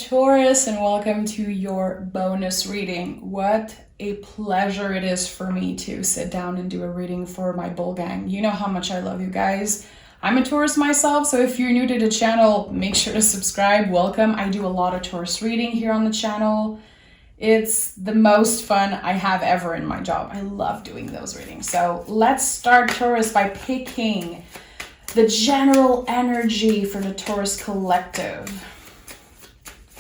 Taurus, and welcome to your bonus reading. What a pleasure it is for me to sit down and do a reading for my bull gang. You know how much I love you guys. I'm a Taurus myself, so if you're new to the channel, make sure to subscribe. Welcome. I do a lot of Taurus reading here on the channel. It's the most fun I have ever in my job. I love doing those readings. So let's start, Taurus, by picking the general energy for the Taurus collective.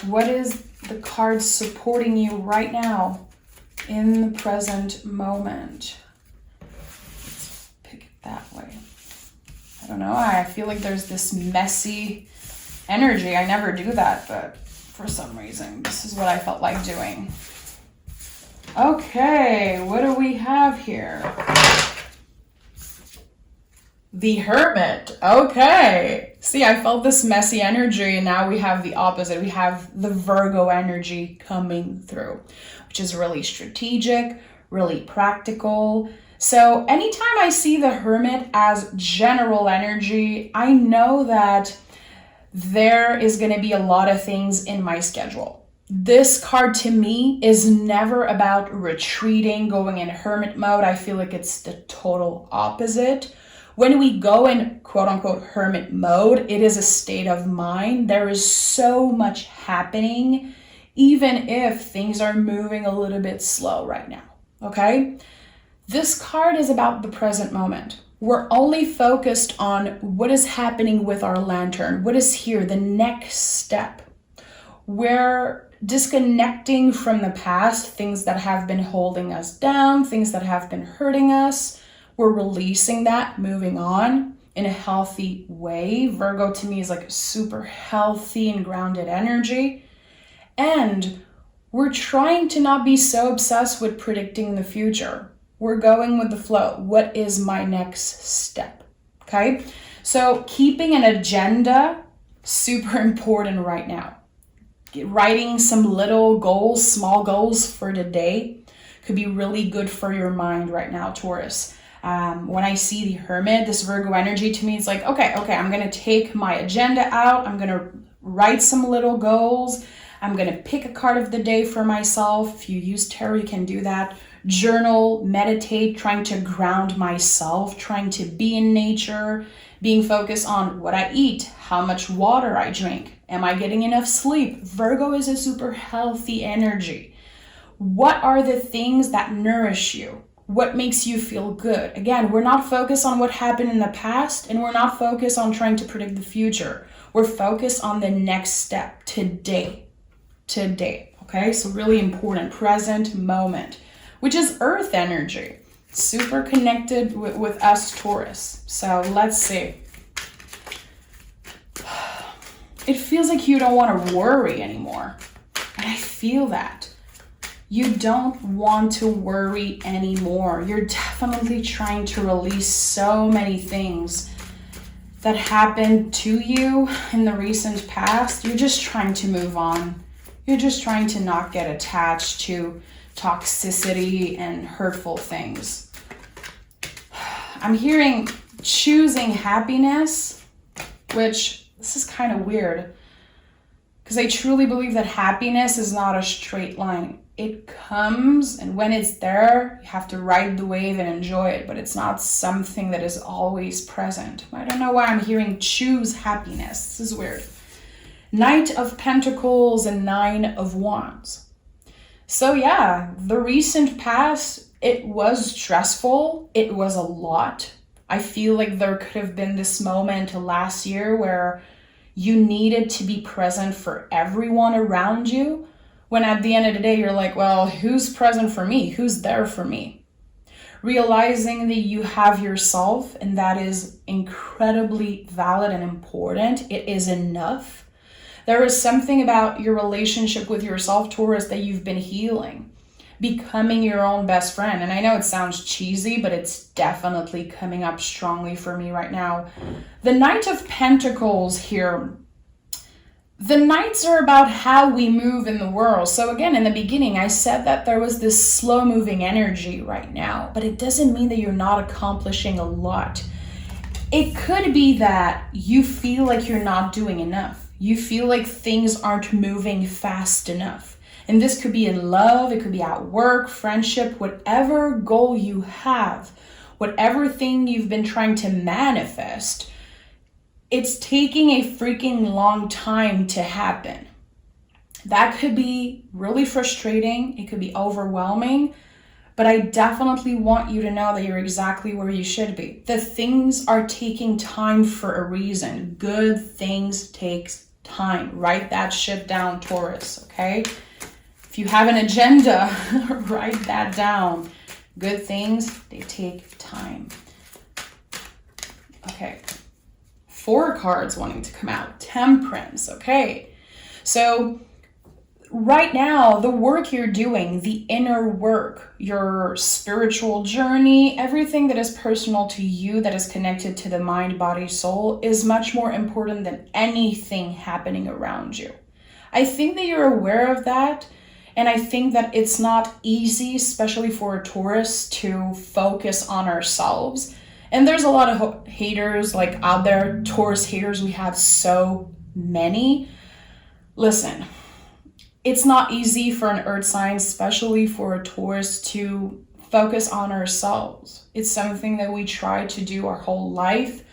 What is the card supporting you right now in the present moment? Let's pick it that way. I don't know. I feel like there's this messy energy. I never do that, but for some reason, this is what I felt like doing. Okay, what do we have here? The Hermit. Okay. See, I felt this messy energy, and now we have the opposite. We have the Virgo energy coming through, which is really strategic, really practical. So anytime I see the Hermit as general energy, I know that there is going to be a lot of things in my schedule. This card to me is never about retreating, going in hermit mode. I feel like it's the total opposite. When we go in quote unquote hermit mode, it is a state of mind. There is so much happening, even if things are moving a little bit slow right now, okay? This card is about the present moment. We're only focused on what is happening with our lantern, what is here, the next step. We're disconnecting from the past, things that have been holding us down, things that have been hurting us. We're releasing that, moving on in a healthy way. Virgo to me is like a super healthy and grounded energy. And we're trying to not be so obsessed with predicting the future. We're going with the flow. What is my next step? Okay. So keeping an agenda, super important right now. Writing some little goals, small goals for the day could be really good for your mind right now, Taurus. When I see the Hermit, this Virgo energy to me, it's like, okay, I'm going to take my agenda out. I'm going to write some little goals. I'm going to pick a card of the day for myself. If you use tarot, you can do that. Journal, meditate, trying to ground myself, trying to be in nature, being focused on what I eat, how much water I drink. Am I getting enough sleep? Virgo is a super healthy energy. What are the things that nourish you? What makes you feel good? Again, we're not focused on what happened in the past, and we're not focused on trying to predict the future. We're focused on the next step, today, okay? So really important, present moment, which is earth energy, super connected with us Taurus. So let's see. It feels like you don't want to worry anymore. And I feel that. You don't want to worry anymore. You're definitely trying to release so many things that happened to you in the recent past. You're just trying to move on. You're just trying to not get attached to toxicity and hurtful things. I'm hearing choosing happiness, which this is kind of weird because I truly believe that happiness is not a straight line. It comes, and when it's there, you have to ride the wave and enjoy it, but it's not something that is always present. I don't know why I'm hearing choose happiness. This is weird. Knight of Pentacles and Nine of Wands. So yeah, the recent past, it was stressful. It was a lot. I feel like there could have been this moment last year where you needed to be present for everyone around you, when at the end of the day, you're like, well, who's present for me? Who's there for me? Realizing that you have yourself, and that is incredibly valid and important. It is enough. There is something about your relationship with yourself, Taurus, that you've been healing. Becoming your own best friend. And I know it sounds cheesy, but it's definitely coming up strongly for me right now. The Knight of Pentacles here. The Knights are about how we move in the world. So again, in the beginning, I said that there was this slow moving energy right now, but it doesn't mean that you're not accomplishing a lot. It could be that you feel like you're not doing enough. You feel like things aren't moving fast enough. And this could be in love, it could be at work, friendship, whatever goal you have, whatever thing you've been trying to manifest, it's taking a freaking long time to happen. That could be really frustrating. It could be overwhelming. But I definitely want you to know that you're exactly where you should be. The things are taking time for a reason. Good things takes time. Write that shit down, Taurus, okay? If you have an agenda, write that down. Good things, they take time. Okay. 4 cards wanting to come out. Temperance, okay? So right now, the work you're doing, the inner work, your spiritual journey, everything that is personal to you, that is connected to the mind, body, soul, is much more important than anything happening around you. I think that you're aware of that, and I think that it's not easy, especially for a Taurus, to focus on ourselves. And there's a lot of haters like out there, Taurus haters, we have so many. Listen, it's not easy for an earth sign, especially for a Taurus, to focus on ourselves. It's something that we try to do our whole life.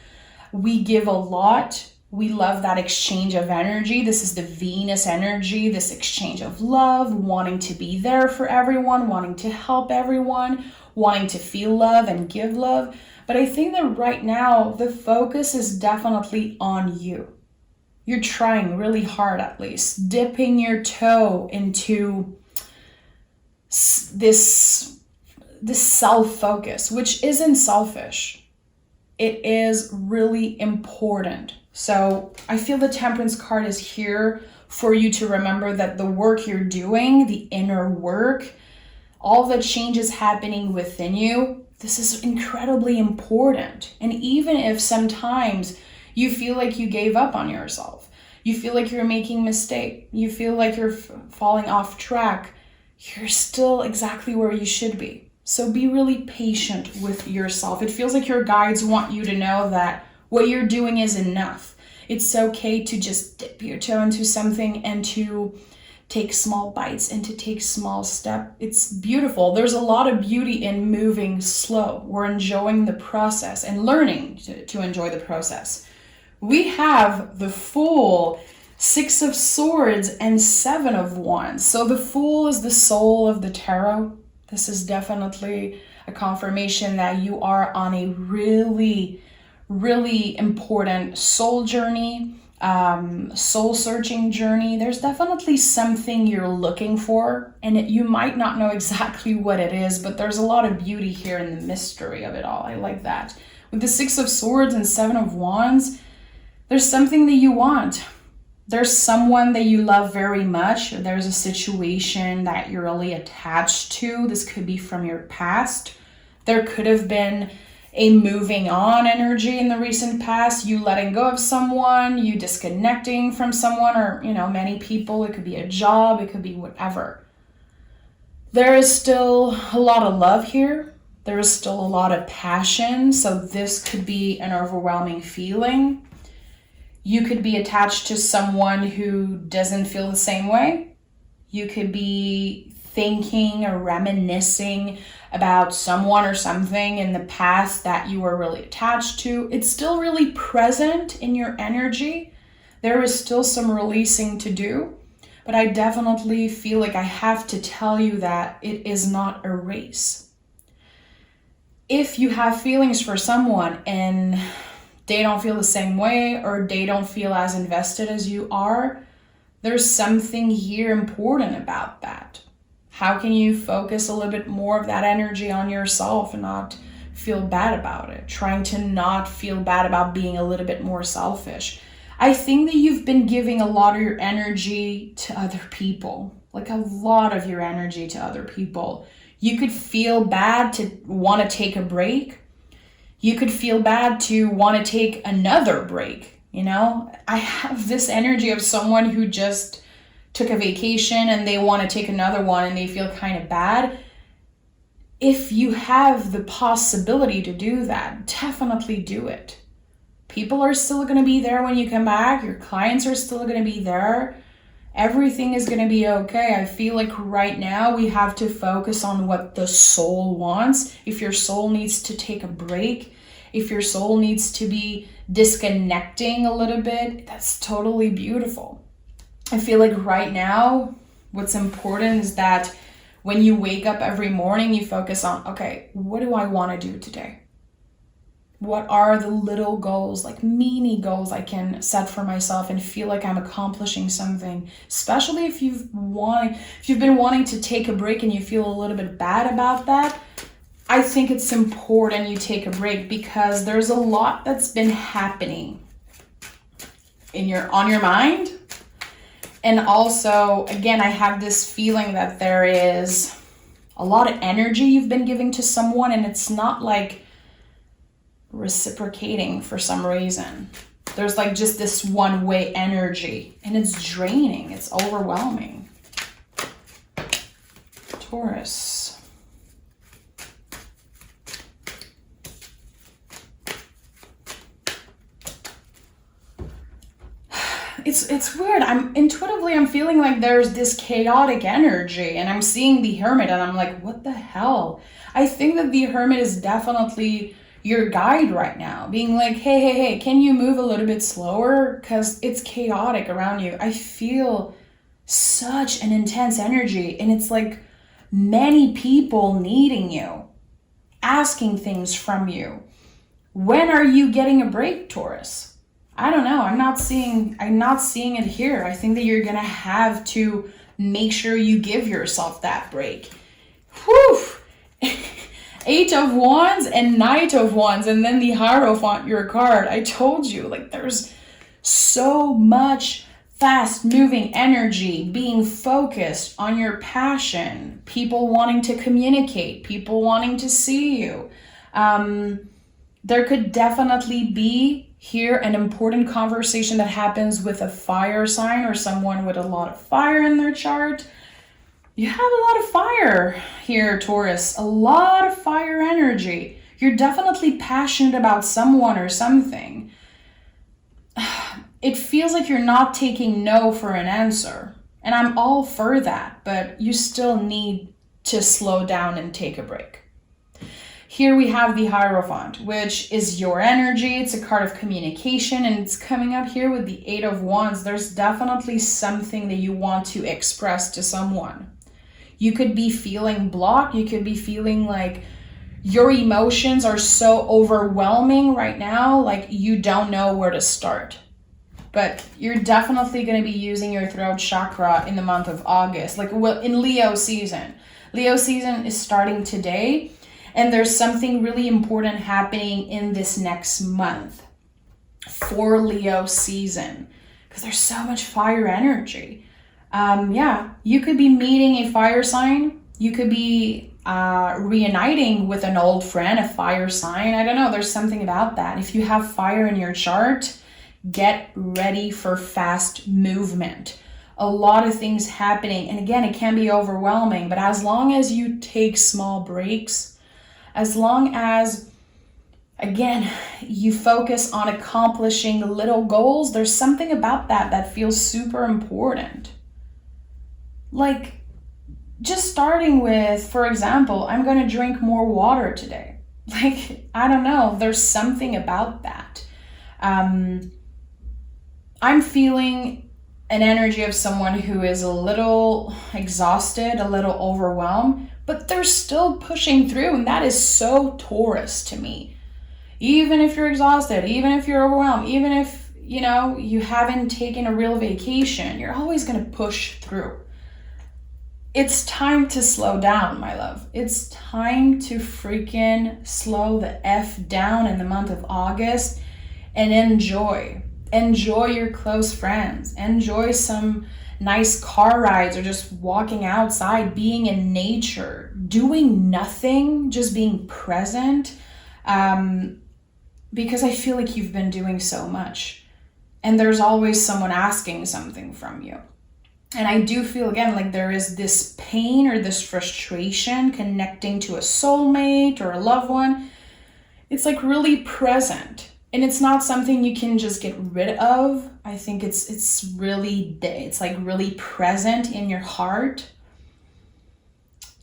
We give a lot. We love that exchange of energy. This is the Venus energy, this exchange of love, wanting to be there for everyone, wanting to help everyone, wanting to feel love and give love. But I think that right now, the focus is definitely on you. You're trying really hard, at least, dipping your toe into this self-focus, which isn't selfish. It is really important. So I feel the Temperance card is here for you to remember that the work you're doing, the inner work, all the changes happening within you, this is incredibly important. And even if sometimes you feel like you gave up on yourself, you feel like you're making a mistake, you feel like you're falling off track, you're still exactly where you should be. So be really patient with yourself. It feels like your guides want you to know that what you're doing is enough. It's okay to just dip your toe into something and to take small bites and to take small steps. It's beautiful. There's a lot of beauty in moving slow. We're enjoying the process and learning to enjoy the process. We have the Fool, 6 of Swords, and 7 of Wands. So the Fool is the soul of the tarot. This is definitely a confirmation that you are on a really important soul journey, soul searching journey. There's definitely something you're looking for, and you might not know exactly what it is, but there's a lot of beauty here in the mystery of it all. I like that. With the 6 of Swords and 7 of Wands, there's something that you want. There's someone that you love very much. There's a situation that you're really attached to. This could be from your past. There could have been a moving on energy in the recent past, you letting go of someone, you disconnecting from someone, or, many people. It could be a job, it could be whatever. There is still a lot of love here. There is still a lot of passion. So this could be an overwhelming feeling. You could be attached to someone who doesn't feel the same way. You could be thinking or reminiscing about someone or something in the past that you were really attached to. It's still really present in your energy. There is still some releasing to do, but I definitely feel like I have to tell you that it is not a race. If you have feelings for someone and they don't feel the same way, or they don't feel as invested as you are, there's something here important about that. How can you focus a little bit more of that energy on yourself and not feel bad about it? Trying to not feel bad about being a little bit more selfish. I think that you've been giving a lot of your energy to other people, like a lot of your energy to other people. You could feel bad to want to take a break. You could feel bad to want to take another break. I have this energy of someone who just took a vacation and they want to take another one and they feel kind of bad. If you have the possibility to do that, definitely do it. People are still going to be there when you come back. Your clients are still going to be there. Everything is going to be okay. I feel like right now we have to focus on what the soul wants. If your soul needs to take a break, if your soul needs to be disconnecting a little bit, that's totally beautiful. I feel like right now, what's important is that when you wake up every morning, you focus on, okay, what do I want to do today? What are the little goals, like mini goals I can set for myself and feel like I'm accomplishing something? Especially if you've been wanting to take a break and you feel a little bit bad about that, I think it's important you take a break because there's a lot that's been happening on your mind. And also, again, I have this feeling that there is a lot of energy you've been giving to someone and it's not like reciprocating for some reason. There's like just this one-way energy and it's draining. It's overwhelming. Taurus. It's weird. I'm feeling like there's this chaotic energy and I'm seeing the Hermit and I'm like, what the hell? I think that the Hermit is definitely your guide right now, being like, hey, can you move a little bit slower? Because it's chaotic around you. I feel such an intense energy and it's like many people needing you, asking things from you. When are you getting a break, Taurus? I don't know. I'm not seeing it here. I think that you're gonna have to make sure you give yourself that break. Whew. 8 of Wands and Knight of Wands, and then the Hierophant, your card. I told you, like, there's so much fast moving energy being focused on your passion, people wanting to communicate, people wanting to see you. There could definitely be here an important conversation that happens with a fire sign or someone with a lot of fire in their chart. You have a lot of fire here, Taurus, a lot of fire energy. You're definitely passionate about someone or something. It feels like you're not taking no for an answer. And I'm all for that, but you still need to slow down and take a break. Here we have the Hierophant, which is your energy. It's a card of communication, and it's coming up here with the 8 of Wands. There's definitely something that you want to express to someone. You could be feeling blocked. You could be feeling like your emotions are so overwhelming right now, like you don't know where to start. But you're definitely going to be using your throat chakra in the month of August, like in Leo season. Leo season is starting today. And there's something really important happening in this next month for Leo season because there's so much fire energy. You could be meeting a fire sign. You could be reuniting with an old friend, a fire sign. I don't know. There's something about that. If you have fire in your chart, get ready for fast movement. A lot of things happening. And again, it can be overwhelming, but as long as you take small breaks, as long as, again, you focus on accomplishing little goals, there's something about that feels super important. Like, just starting with, for example, I'm going to drink more water today. Like, I don't know, there's something about that. I'm feeling an energy of someone who is a little exhausted, a little overwhelmed, but they're still pushing through, and that is so Taurus to me. Even if you're exhausted, even if you're overwhelmed, even if, you haven't taken a real vacation, you're always going to push through. It's time to slow down, my love. It's time to freaking slow the F down in the month of August and enjoy. Enjoy your close friends. Enjoy some nice car rides or just walking outside, being in nature, doing nothing, just being present. Because I feel like you've been doing so much and there's always someone asking something from you. And I do feel, again, like there is this pain or this frustration connecting to a soulmate or a loved one. It's like really present. And it's not something you can just get rid of. I think it's like really present in your heart.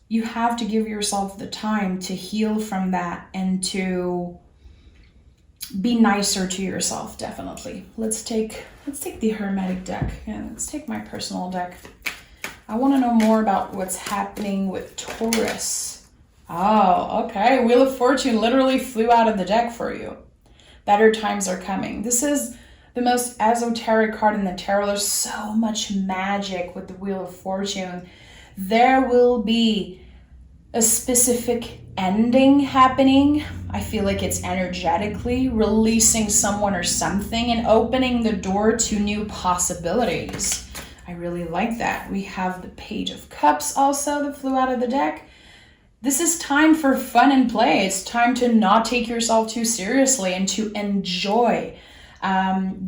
You have to give yourself the time to heal from that and to be nicer to yourself, definitely. Let's take the Hermetic deck. Yeah, let's take my personal deck. I want to know more about what's happening with Taurus. Oh, okay. Wheel of Fortune literally flew out of the deck for you. Better times are coming. This is the most esoteric card in the tarot. There's so much magic with the Wheel of Fortune. There will be a specific ending happening. I feel like it's energetically releasing someone or something and opening the door to new possibilities. I really like that. We have the Page of Cups also that flew out of the deck. This is time for fun and play. It's time to not take yourself too seriously and to enjoy.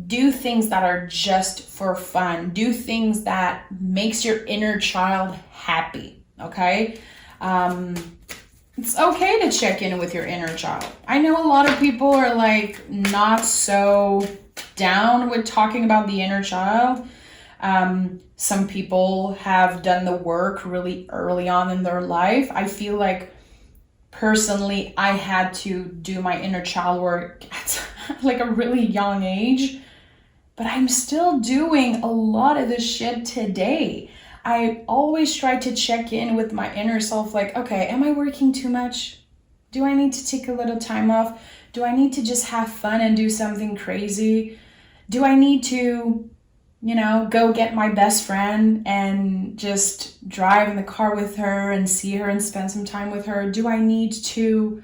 Do things that are just for fun. Do things that makes your inner child happy, okay? It's okay to check in with your inner child. I know a lot of people are like not so down with talking about the inner child. Some people have done the work really early on in their life. I feel like personally, I had to do my inner child work at like a really young age, but I'm still doing a lot of this shit today. I always try to check in with my inner self, like, okay, am I working too much? Do I need to take a little time off? Do I need to just have fun and do something crazy? Do I need to, go get my best friend and just drive in the car with her and see her and spend some time with her? Do I need to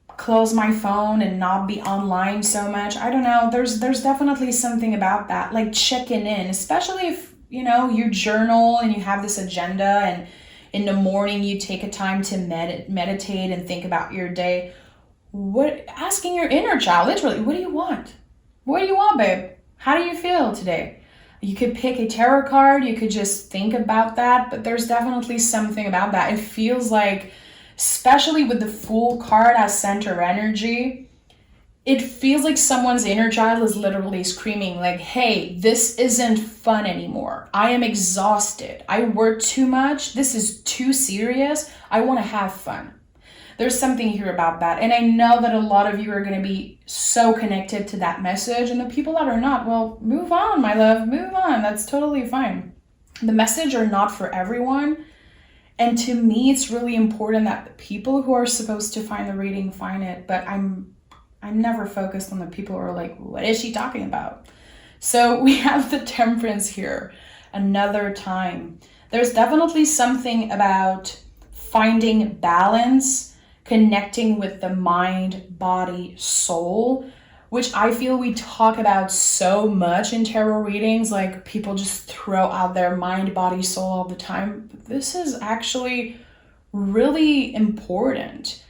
close my phone and not be online so much? I don't know. There's definitely something about that, like checking in, especially if, you journal and you have this agenda and in the morning you take a time to meditate and think about your day. Asking your inner child, literally, what do you want? What do you want, babe? How do you feel today? You could pick a tarot card, you could just think about that, but there's definitely something about that. It feels like, especially with the Fool card as center energy, it feels like someone's inner child is literally screaming like, hey, this isn't fun anymore. I am exhausted. I work too much. This is too serious. I want to have fun. There's something here about that. And I know that a lot of you are going to be so connected to that message. And the people that are not, well, move on, my love, move on. That's totally fine. The message are not for everyone. And to me, it's really important that the people who are supposed to find the reading find it. But I'm never focused on the people who are like, what is she talking about? So we have the Temperance here, another time. There's definitely something about finding balance, connecting with the mind, body, soul, which I feel we talk about so much in tarot readings. Like people just throw out their mind, body, soul all the time. But this is actually really important.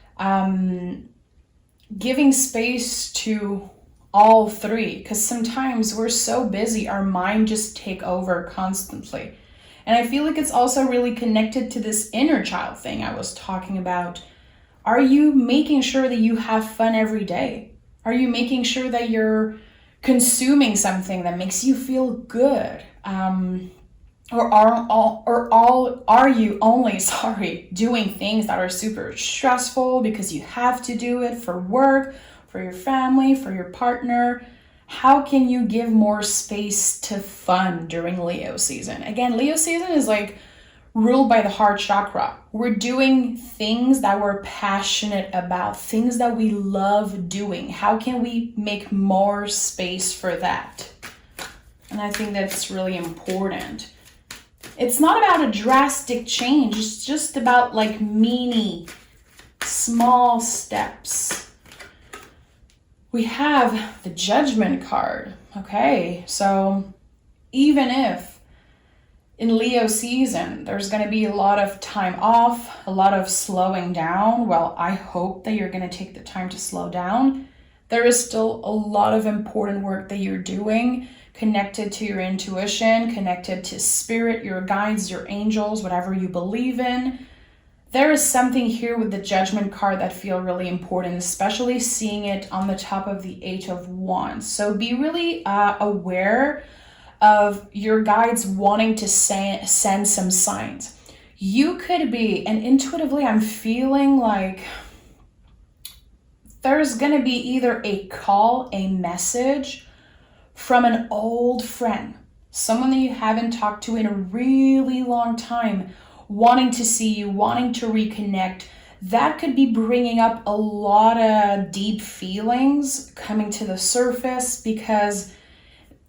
Giving space to all three, because sometimes we're so busy, our mind just take over constantly. And I feel like it's also really connected to this inner child thing I was talking about. Are you making sure that you have fun every day? Are you making sure that you're consuming something that makes you feel good? Or are you only doing things that are super stressful because you have to do it for work, for your family, for your partner? How can you give more space to fun during Leo season? Again, Leo season is like ruled by the heart chakra. We're doing things that we're passionate about, things that we love doing. How can we make more space for that? And I think that's really important. It's not about a drastic change. It's just about like mini, small steps. We have the Judgment card. Okay, so even if in Leo season, there's going to be a lot of time off, a lot of slowing down. Well, I hope that you're going to take the time to slow down. There is still a lot of important work that you're doing, connected to your intuition, connected to spirit, your guides, your angels, whatever you believe in. There is something here with the Judgment card that feel really important, especially seeing it on the top of the Eight of Wands. So be really aware of your guides wanting to send some signs. You could be, and intuitively I'm feeling like there's going to be either a call, a message from an old friend, someone that you haven't talked to in a really long time, wanting to see you, wanting to reconnect. That could be bringing up a lot of deep feelings coming to the surface, because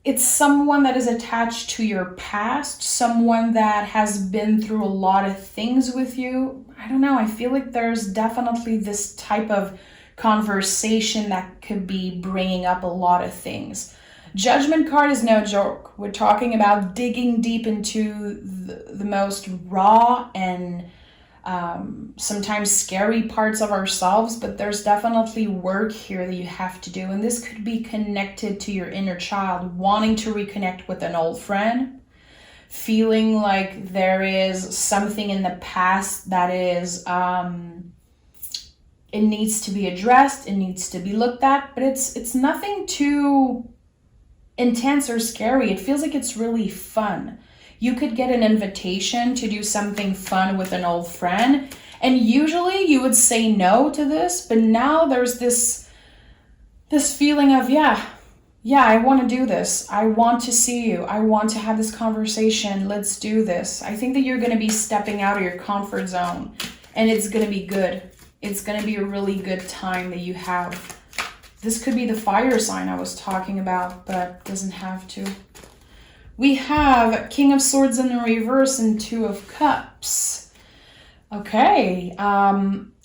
it's someone that is attached to your past, someone that has been through a lot of things with you. I don't know, I feel like there's definitely this type of conversation that could be bringing up a lot of things. Judgment card is no joke. We're talking about digging deep into the most raw and sometimes scary parts of ourselves, but there's definitely work here that you have to do. And this could be connected to your inner child, wanting to reconnect with an old friend, feeling like there is something in the past that is, it needs to be addressed, it needs to be looked at, but it's nothing too intense or scary. It feels like it's really fun. You could get an invitation to do something fun with an old friend, and usually you would say no to this, but now there's this feeling of yeah, I want to do this. I want to see you. I want to have this conversation. Let's do this. I think that you're going to be stepping out of your comfort zone, and it's going to be good. It's going to be a really good time that you have. This could be the fire sign I was talking about, but doesn't have to. We have King of Swords in the reverse and Two of Cups. Okay,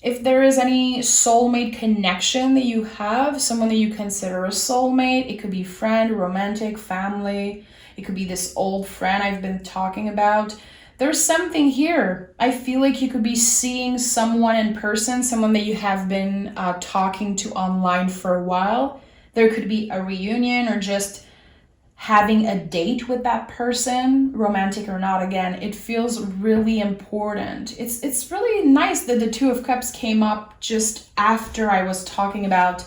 if there is any soulmate connection that you have, someone that you consider a soulmate, it could be friend, romantic, family, it could be this old friend I've been talking about. There's something here. I feel like you could be seeing someone in person, someone that you have been talking to online for a while. There could be a reunion or just having a date with that person, romantic or not. Again, it feels really important. It's really nice that the Two of Cups came up just after I was talking about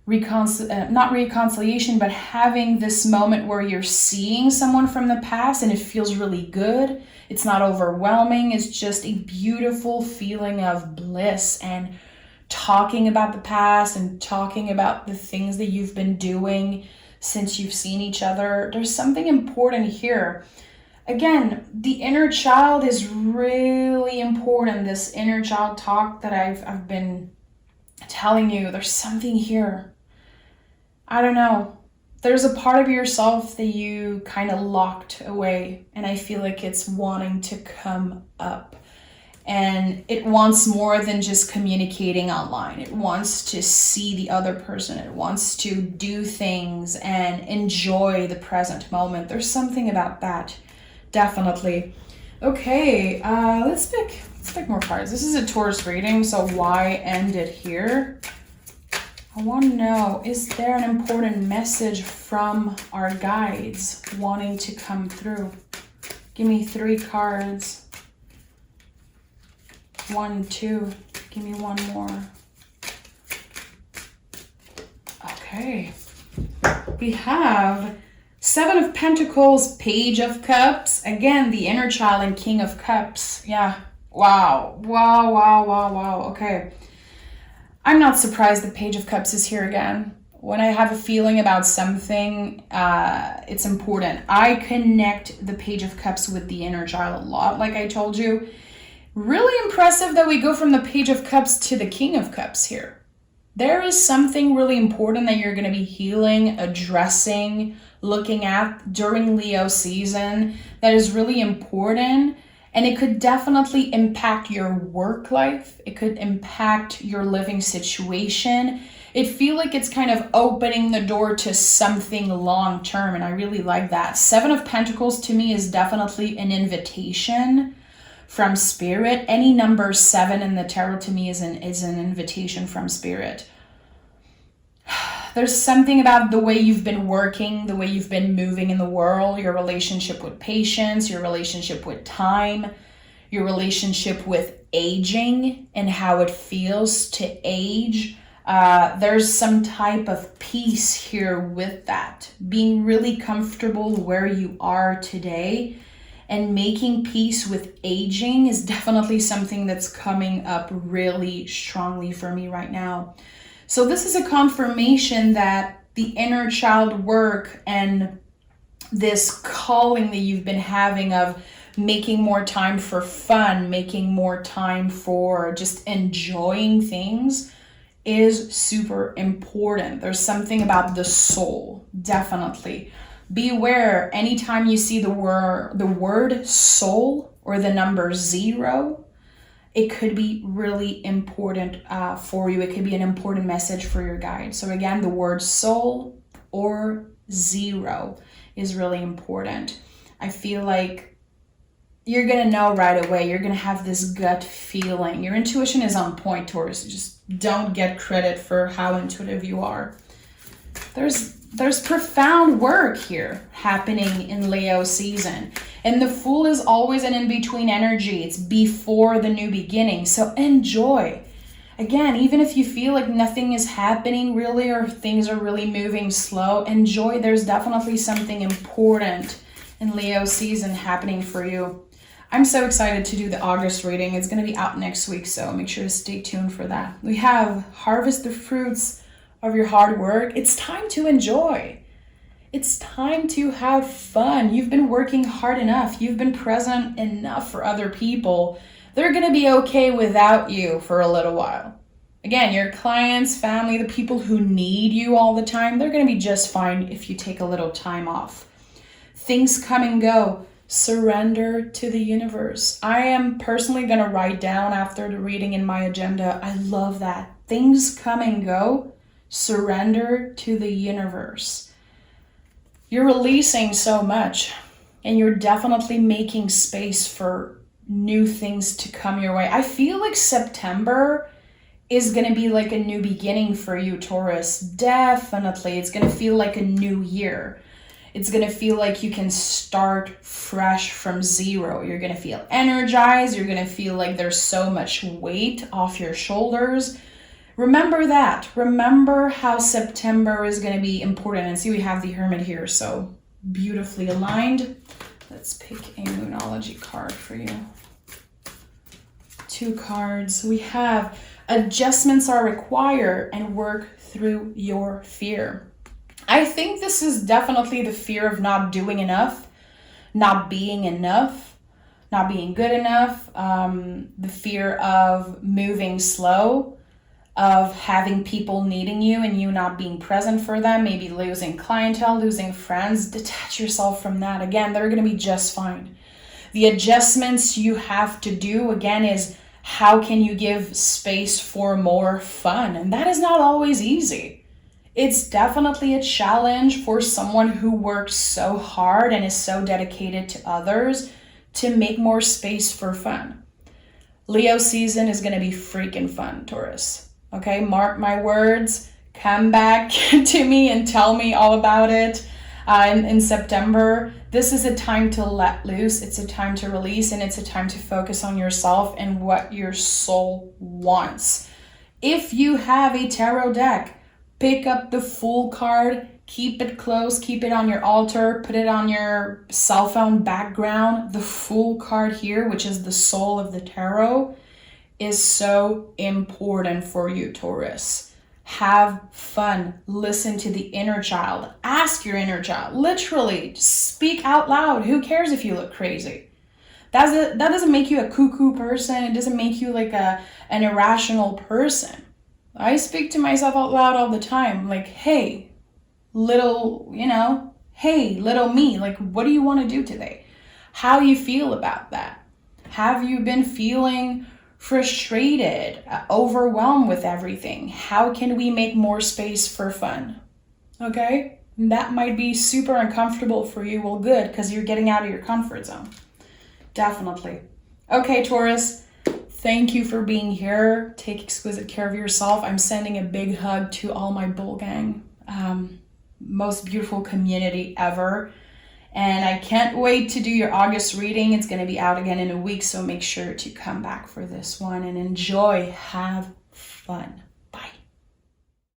not reconciliation, but having this moment where you're seeing someone from the past and it feels really good. It's not overwhelming. It's just a beautiful feeling of bliss and talking about the past and talking about the things that you've been doing since you've seen each other. There's something important here. Again, the inner child is really important. This inner child talk that I've been telling you, there's something here. I don't know. There's a part of yourself that you kind of locked away, and I feel like it's wanting to come up. And it wants more than just communicating online. It wants to see the other person. It wants to do things and enjoy the present moment. There's something about that, definitely. Okay, let's pick more cards. This is a Taurus reading, so why end it here? I want to know, is there an important message from our guides wanting to come through? Give me 3 cards. 1, 2. Give me one more. Okay. We have 7 of Pentacles, Page of Cups. Again, the inner child and King of Cups. Yeah. Wow. Okay. I'm not surprised the Page of Cups is here again. When I have a feeling about something, it's important. I connect the Page of Cups with the inner child a lot, like I told you. Really impressive that we go from the Page of Cups to the King of Cups here. There is something really important that you're going to be healing, addressing, looking at during Leo season that is really important. And it could definitely impact your work life. It could impact your living situation. It feels like it's kind of opening the door to something long term. And I really like that. 7 of Pentacles to me is definitely an invitation from Spirit. Any number 7 in the tarot to me is an invitation from Spirit. There's something about the way you've been working, the way you've been moving in the world, your relationship with patience, your relationship with time. your relationship with aging and how it feels to age. There's some type of peace here with that. Being really comfortable where you are today and making peace with aging is definitely something that's coming up really strongly for me right now. So this is a confirmation that the inner child work and this calling that you've been having of making more time for fun, making more time for just enjoying things is super important. There's something about the soul, definitely. Beware anytime you see the word soul or the number 0, it could be really important for you. It could be an important message for your guide. So again, the word soul or 0 is really important. I feel like you're going to know right away. You're going to have this gut feeling. Your intuition is on point, Taurus. Just don't get credit for how intuitive you are. There's profound work here happening in Leo season. And the Fool is always an in-between energy. It's before the new beginning. So enjoy. Again, even if you feel like nothing is happening really or things are really moving slow, enjoy. There's definitely something important in Leo season happening for you. I'm so excited to do the August reading. It's going to be out next week, so make sure to stay tuned for that. We have harvest the fruits of your hard work. It's time to enjoy. It's time to have fun. You've been working hard enough. You've been present enough for other people. They're going to be okay without you for a little while. Again, your clients, family, the people who need you all the time, they're going to be just fine if you take a little time off. Things come and go. Surrender to the universe. I am personally going to write down after the reading in my agenda. I love that. Things come and go. Surrender to the universe. You're releasing so much, and you're definitely making space for new things to come your way. I feel like September is going to be like a new beginning for you, Taurus. Definitely. It's going to feel like a new year. It's going to feel like you can start fresh from 0. You're going to feel energized. You're going to feel like there's so much weight off your shoulders. Remember that. Remember how September is going to be important. And see, we have the Hermit here, so beautifully aligned. Let's pick a Moonology card for you. 2 cards. We have adjustments are required and work through your fear. I think this is definitely the fear of not doing enough, not being enough, not being good enough, the fear of moving slow, of having people needing you and you not being present for them, maybe losing clientele, losing friends. Detach yourself from that. Again, they're going to be just fine. The adjustments you have to do, again, is how can you give space for more fun? And that is not always easy. It's definitely a challenge for someone who works so hard and is so dedicated to others to make more space for fun. Leo season is going to be freaking fun, Taurus. Okay, mark my words. Come back to me and tell me all about it in September. This is a time to let loose. It's a time to release, and it's a time to focus on yourself and what your soul wants. If you have a tarot deck, pick up the Fool card, keep it close, keep it on your altar, put it on your cell phone background. The Fool card here, which is the soul of the tarot, is so important for you, Taurus. Have fun. Listen to the inner child. Ask your inner child. Literally, speak out loud. Who cares if you look crazy? That doesn't make you a cuckoo person. It doesn't make you like an irrational person. I speak to myself out loud all the time. Like, hey, little me. Like, what do you want to do today? How do you feel about that? Have you been feeling frustrated, overwhelmed with everything? How can we make more space for fun? Okay? That might be super uncomfortable for you. Well, good, because you're getting out of your comfort zone. Definitely. Okay, Taurus, thank you for being here. Take exquisite care of yourself. I'm sending a big hug to all my bull gang. Most beautiful community ever. And I can't wait to do your August reading. It's going to be out again in a week, so make sure to come back for this one and enjoy. Have fun.